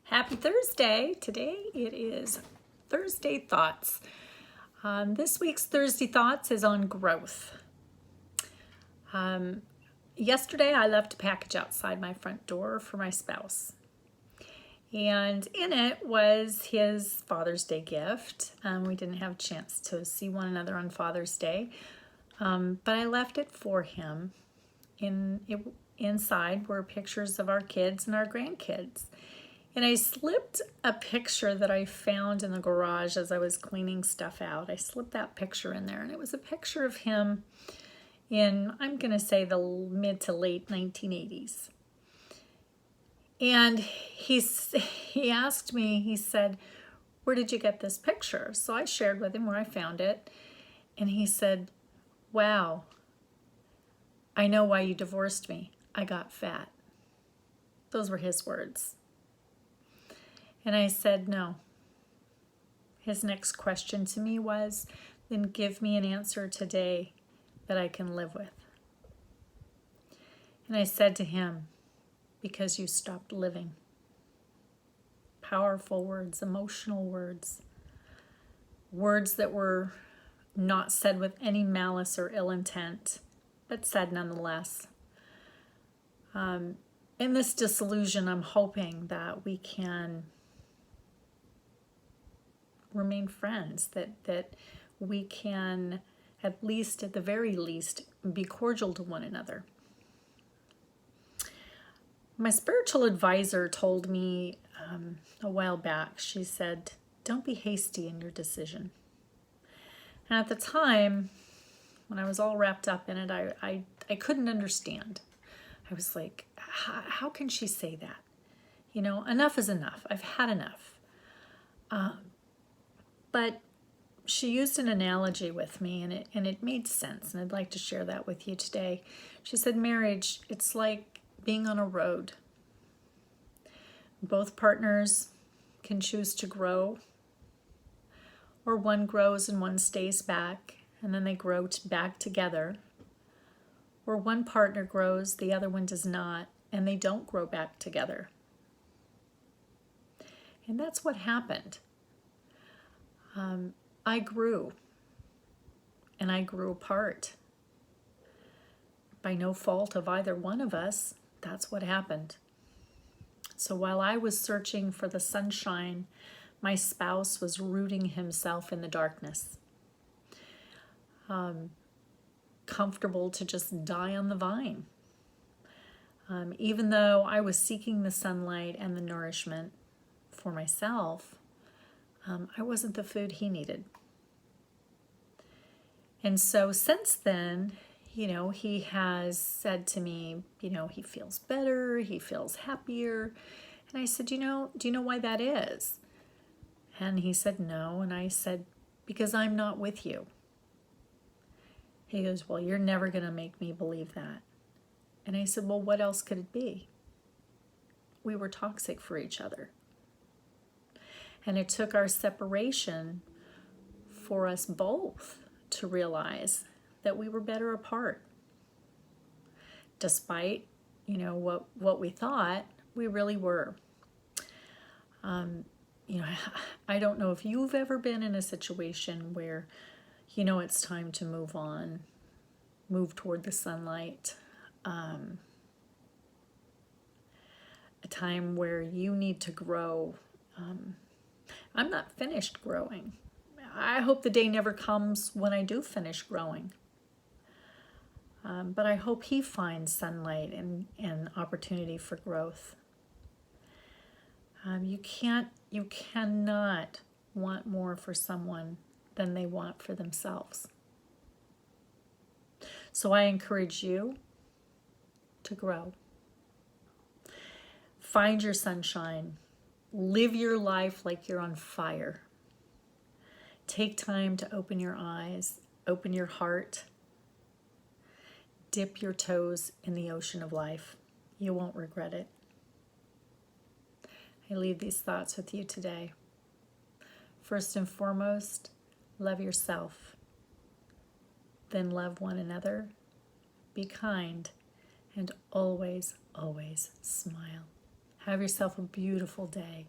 Happy Thursday. Today it is Thursday Thoughts. This week's Thursday Thoughts is on growth. Yesterday I left a package outside my front door for my spouse. And in it was his Father's Day gift. We didn't have a chance to see one another on Father's Day, but I left it for him. Inside were pictures of our kids and our grandkids. And I slipped a picture that I found in the garage as I was cleaning stuff out. I slipped that picture in there, and it was a picture of him in, I'm going to say, the mid to late 1980s. And he asked me, he said, "Where did you get this picture?" So I shared with him where I found it. And he said, "Wow, I know why you divorced me. I got fat." Those were his words. And I said, no. His next question to me was, then give me an answer today that I can live with. And I said to him, because you stopped living. Powerful words, emotional words. Words that were not said with any malice or ill intent, but said nonetheless. In this disillusion, I'm hoping that we can remain friends, that we can, at the very least, be cordial to one another. My spiritual advisor told me a while back, she said, "Don't be hasty in your decision." And at the time, when I was all wrapped up in it, I couldn't understand. I was like, how can she say that? You know, enough is enough. I've had enough. But she used an analogy with me, and it made sense, and I'd like to share that with you today. She said, marriage, it's like being on a road. Both partners can choose to grow, or one grows and one stays back, and then they grow back together. Or one partner grows, the other one does not, and they don't grow back together. And that's what happened. I grew, and I grew apart. By no fault of either one of us, that's what happened. So while I was searching for the sunshine, my spouse was rooting himself in the darkness. Comfortable to just die on the vine. Even though I was seeking the sunlight and the nourishment for myself, I wasn't the food he needed. And so since then, he has said to me, he feels better, he feels happier. And I said, do you know why that is? And he said, no. And I said, because I'm not with you. He goes, well, you're never going to make me believe that. And I said, well, what else could it be? We were toxic for each other. And it took our separation for us both to realize that we were better apart. Despite, what we thought, we really were. I don't know if you've ever been in a situation where, it's time to move on, move toward the sunlight, a time where you need to grow. I'm not finished growing. I hope the day never comes when I do finish growing. But I hope he finds sunlight and opportunity for growth. You cannot want more for someone than they want for themselves. So I encourage you to grow. Find your sunshine. Live your life like you're on fire. Take time to open your eyes, open your heart. Dip your toes in the ocean of life. You won't regret it. I leave these thoughts with you today. First and foremost, love yourself. Then love one another. Be kind, and always, always smile. Have yourself a beautiful day.